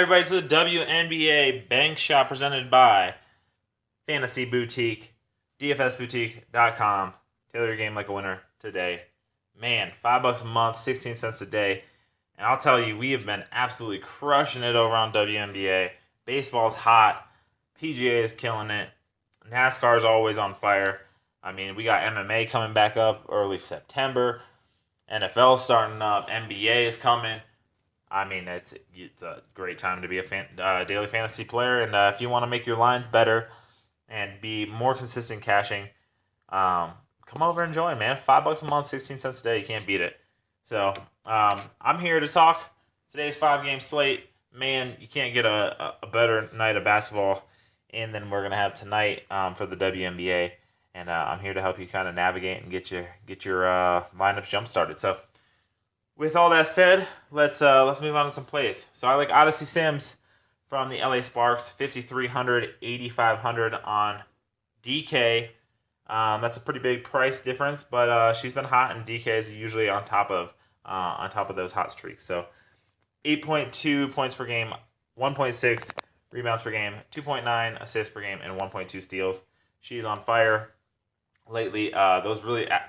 everybody, to the WNBA Bank Shot presented by Fantasy Boutique, DFSBoutique.com. Tailor your game like a winner today. Man, $5 a month, 16 cents a day. And I'll tell you, we have been absolutely crushing it over on WNBA. Baseball's hot. PGA is killing it. NASCAR is always on fire. I mean, we got MMA coming back up early September. NFL starting up. NBA is coming. I mean, it's a great time to be a daily fantasy player. And if you want to make your lines better and be more consistent cashing, come over and join, man. $5 a month, 16 cents a day. You can't beat it. So I'm here to talk today's 5-game slate. Man, you can't get a better night of basketball in than we're gonna have tonight for the WNBA. And I'm here to help you kind of navigate and get your lineups jump started. So, with all that said, let's move on to some plays. So I like Odyssey Sims from the LA Sparks, 5,300, 8,500 on DK. That's a pretty big price difference, but she's been hot, and DK is usually on top of those hot streaks. So 8.2 points per game, 1.6 rebounds per game, 2.9 assists per game, and 1.2 steals. She's on fire lately. Those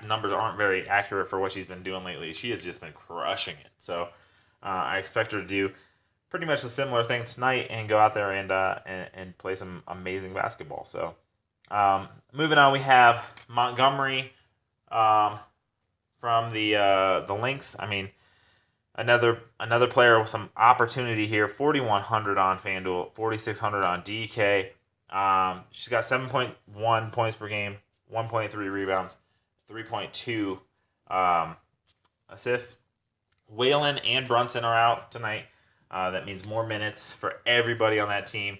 numbers aren't very accurate for what she's been doing lately. She has just been crushing it. So I expect her to do pretty much a similar thing tonight and go out there and play some amazing basketball. So moving on, we have Montgomery from the Lynx. I mean, another player with some opportunity here. 4,100 on FanDuel, 4,600 on DK. She's got 7.1 points per game, 1.3 rebounds, 3.2 assists. Whalen and Brunson are out tonight. That means more minutes for everybody on that team.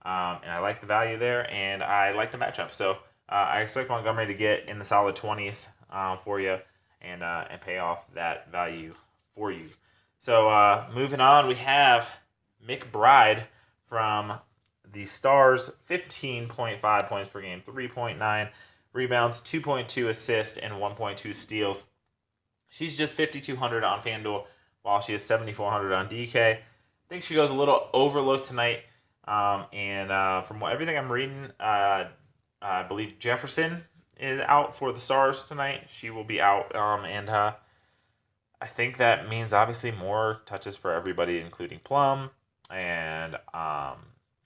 And I like the value there, and I like the matchup. So I expect Montgomery to get in the solid 20s for you and pay off that value for you. So moving on, we have McBride from the Stars, 15.5 points per game, 3.9 rebounds, 2.2 assists, and 1.2 steals. She's just 5,200 on FanDuel, while she is 7,400 on DK. I think she goes a little overlooked tonight. And from everything I'm reading, I believe Jefferson is out for the Stars tonight. She will be out, and I think that means obviously more touches for everybody, including Plum and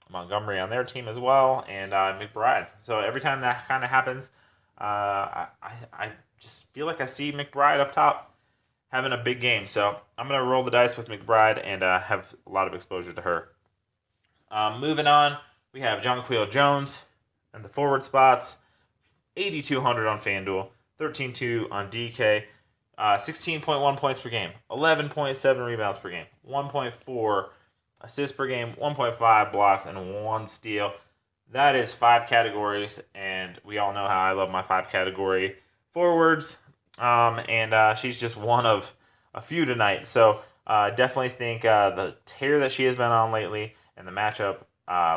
Montgomery on their team as well, and McBride. So every time that kind of happens, I just feel like I see McBride up top having a big game. So I'm going to roll the dice with McBride and have a lot of exposure to her. Moving on, we have Jonquel Jones in the forward spots, 8,200 on FanDuel, 13.2 on DK, 16.1 points per game, 11.7 rebounds per game, 1.4 assists per game, 1.5 blocks, and 1 steal. That is 5 categories, and we all know how I love my 5-category forwards. And she's just one of a few tonight. So definitely think the tear that she has been on lately and the matchup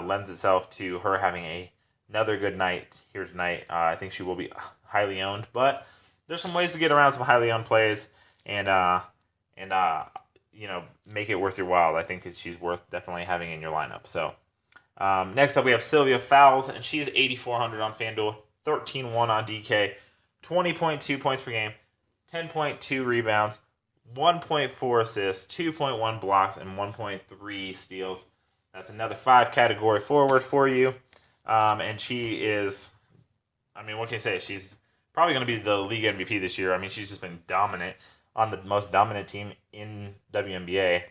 lends itself to her having another good night here tonight. I think she will be highly owned, but there's some ways to get around some highly owned plays and make it worth your while. I think she's worth definitely having in your lineup. So next up, we have Sylvia Fowles, and she's 8,400 on FanDuel, 13.1 on DK, 20.2 points per game, 10.2 rebounds, 1.4 assists, 2.1 blocks, and 1.3 steals. That's another 5-category forward for you. And she is, I mean, what can you say? She's probably going to be the league MVP this year. I mean, she's just been dominant on the most dominant team in WNBA.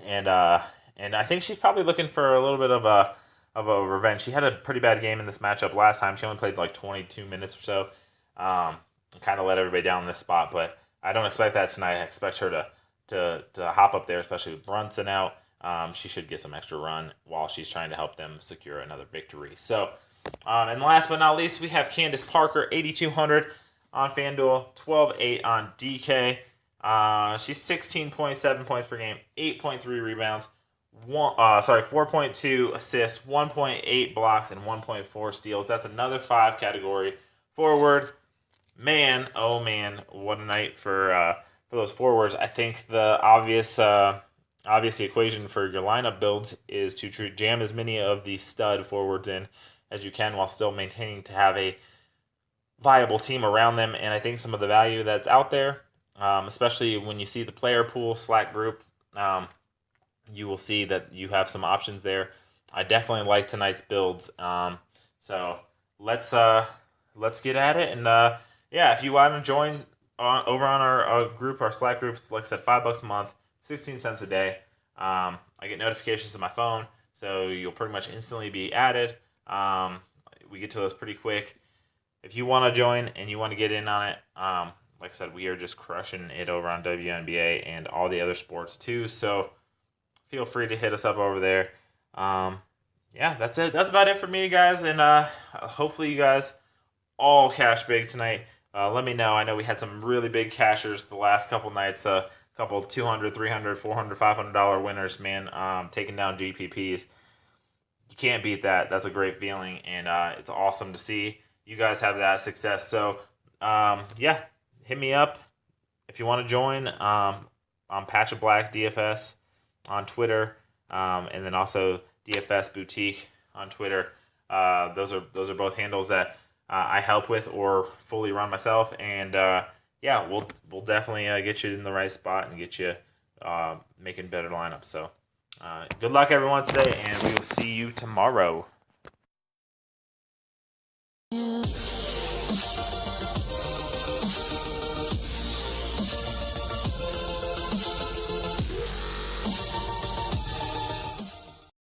And I think she's probably looking for a little bit of a revenge. She had a pretty bad game in this matchup last time. She only played like 22 minutes or so. And kind of let everybody down in this spot, but I don't expect that tonight. I expect her to hop up there, especially with Brunson out. She should get some extra run while she's trying to help them secure another victory. So, and last but not least, we have Candace Parker, 8,200 on FanDuel, 12.8 on DK. She's 16.7 points per game, 8.3 rebounds, 4.2 assists, 1.8 blocks, and 1.4 steals. That's another 5-category forward. Man, oh man, what a night for those forwards. I think the obvious obviously equation for your lineup builds is to jam as many of the stud forwards in as you can while still maintaining to have a viable team around them. And I think some of the value that's out there, especially when you see the player pool Slack group, you will see that you have some options there. I definitely like tonight's builds. So let's get at it. And yeah, if you want to join over on our group, our Slack group, like I said, $5 a month, 16 cents a day. I get notifications on my phone, so you'll pretty much instantly be added. We get to those pretty quick. If you want to join and you want to get in on it, like I said, we are just crushing it over on Wnba and all the other sports too. So feel free to hit us up over there. Yeah, that's it. That's about it for me, guys. And hopefully you guys all cash big tonight. Let me know. I know we had some really big cashers the last couple nights. A couple $200, $300, $400, $500 winners, man, taking down GPPs. You can't beat that. That's a great feeling, and it's awesome to see you guys have that success. So, yeah, hit me up if you want to join. I'm Patch of Black DFS on Twitter, and then also DFS Boutique on Twitter. Those are both handles that I help with or fully run myself, and yeah, we'll definitely get you in the right spot and get you making better lineups. So good luck everyone today, and we will see you tomorrow.